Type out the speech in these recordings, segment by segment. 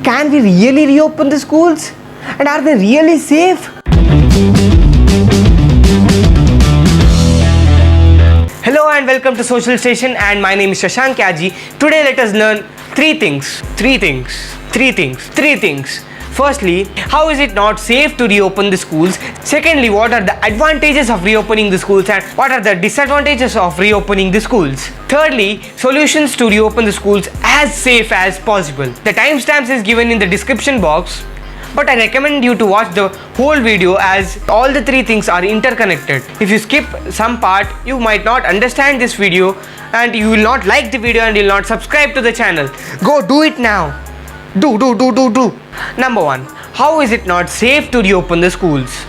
Can we really reopen the schools? And are they really safe? Hello and welcome to Social Station, and my name is Shashank Kaji. Today let us learn three things. Firstly, how is it not safe to reopen the schools? Secondly, what are the advantages of reopening the schools and what are the disadvantages of reopening the schools? Thirdly, solutions to reopen the schools as safe as possible. The timestamps is given in the description box, but I recommend you to watch the whole video as all the three things are interconnected. If you skip some part, you might not understand this video and you will not like the video and you will not subscribe to the channel. Go do it now. Do. Number 1. How is it not safe to reopen the schools?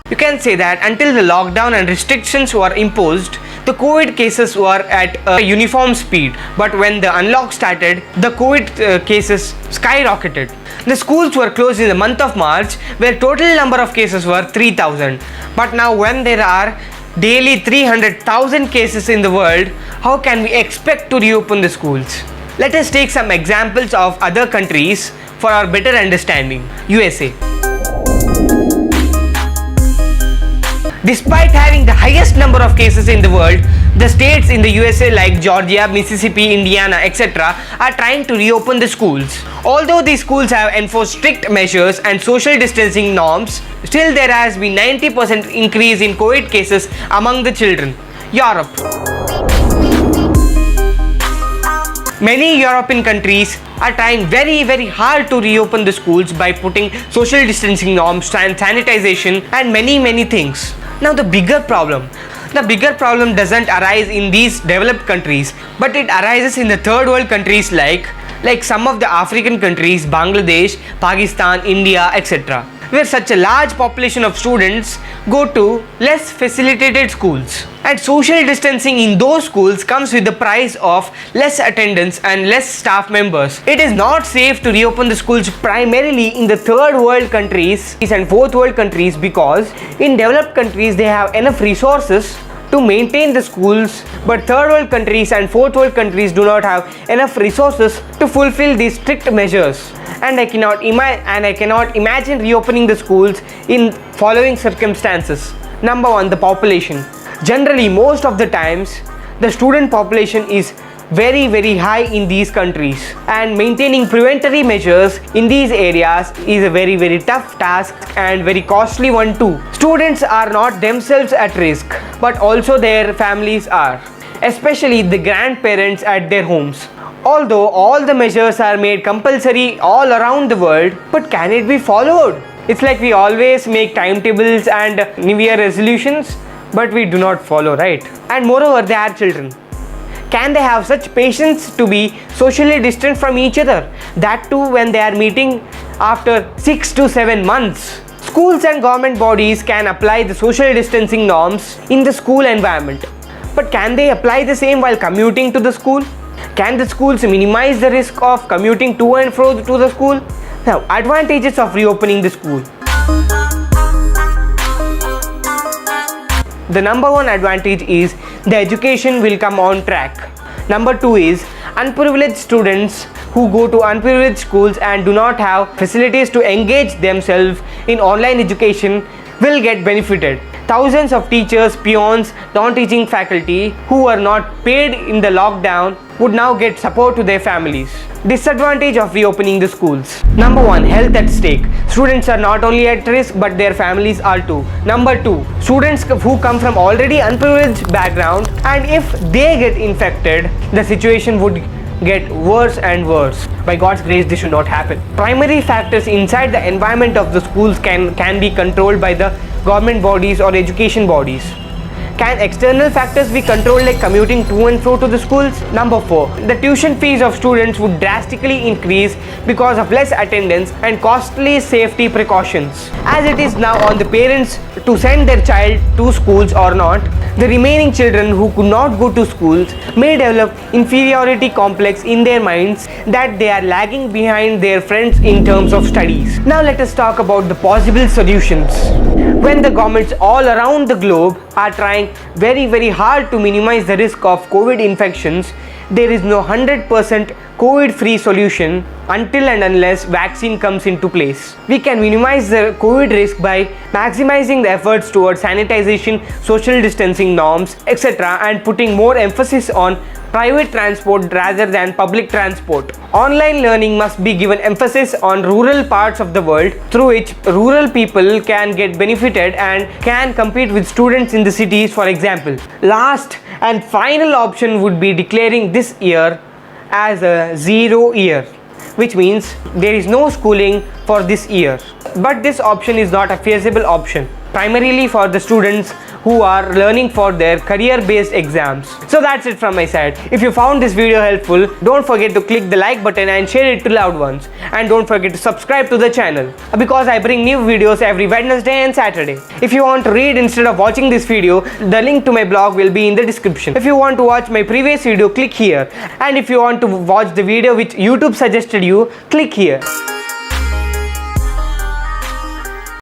You can say that until the lockdown and restrictions were imposed, the COVID cases were at a uniform speed. But when the unlock started, the COVID cases skyrocketed. The schools were closed in the month of March, where total number of cases were 3,000. But now when there are daily 300,000 cases in the world, how can we expect to reopen the schools? Let us take some examples of other countries for our better understanding. USA. Despite having the highest number of cases in the world, the states in the USA like Georgia, Mississippi, Indiana, etc. are trying to reopen the schools. Although these schools have enforced strict measures and social distancing norms, still there has been 90% increase in COVID cases among the children. Europe. Many European countries are trying very hard to reopen the schools by putting social distancing norms and sanitization and many things. Now the bigger problem doesn't arise in these developed countries, but it arises in the third world countries like some of the African countries, Bangladesh, Pakistan, India, etc., where such a large population of students go to less facilitated schools. And social distancing in those schools comes with the price of less attendance and less staff members. It is not safe to reopen the schools primarily in the third world countries and fourth world countries because in developed countries they have enough resources to maintain the schools, but third world countries and fourth world countries do not have enough resources to fulfill these strict measures. And I cannot imagine reopening the schools in following circumstances. Number 1, the population. Generally, most of the times, the student population is very high in these countries, and maintaining preventary measures in these areas is a very tough task and very costly one too. Students are not themselves at risk, but also their families are, especially the grandparents at their homes. Although all the measures are made compulsory all around the world, but can it be followed? It's like we always make timetables and New Year resolutions, but we do not follow, right? And moreover, they are children. Can they have such patience to be socially distant from each other? That too when they are meeting after 6 to 7 months. Schools and government bodies can apply the social distancing norms in the school environment. But can they apply the same while commuting to the school? Can the schools minimize the risk of commuting to and fro to the school? Now, advantages of reopening the school. The number 1 advantage is the education will come on track. Number 2 is unprivileged students who go to unprivileged schools and do not have facilities to engage themselves in online education will get benefited. Thousands of teachers, peons, non-teaching faculty who were not paid in the lockdown would now get support to their families. Disadvantage of reopening the schools. Number 1, health at stake. Students are not only at risk but their families are too. Number 2, students who come from already unprivileged background, and if they get infected, the situation would get worse and worse. By God's grace, this should not happen. Primary factors inside the environment of the schools can be controlled by the government bodies or education bodies. Can external factors be controlled like commuting to and fro to the schools? Number 4, the tuition fees of students would drastically increase because of less attendance and costly safety precautions. As it is now on the parents to send their child to schools or not, the remaining children who could not go to schools may develop inferiority complex in their minds that they are lagging behind their friends in terms of studies. Now let us talk about the possible solutions. When the governments all around the globe are trying very hard to minimize the risk of COVID infections, there is no 100% COVID-free solution until and unless vaccine comes into place. We can minimize the COVID risk by maximizing the efforts towards sanitization, social distancing norms, etc., and putting more emphasis on private transport rather than public transport. Online learning must be given emphasis on rural parts of the world, through which rural people can get benefited and can compete with students in the cities, for example. Last and final option would be declaring this year as a zero year, which means there is no schooling for this year. But this option is not a feasible option, primarily for the students who are learning for their career-based exams. So that's it from my side. If you found this video helpful, don't forget to click the like button and share it to loved ones. And don't forget to subscribe to the channel, because I bring new videos every Wednesday and Saturday. If you want to read instead of watching this video, the link to my blog will be in the description. If you want to watch my previous video, click here. And if you want to watch the video which YouTube suggested you, click here.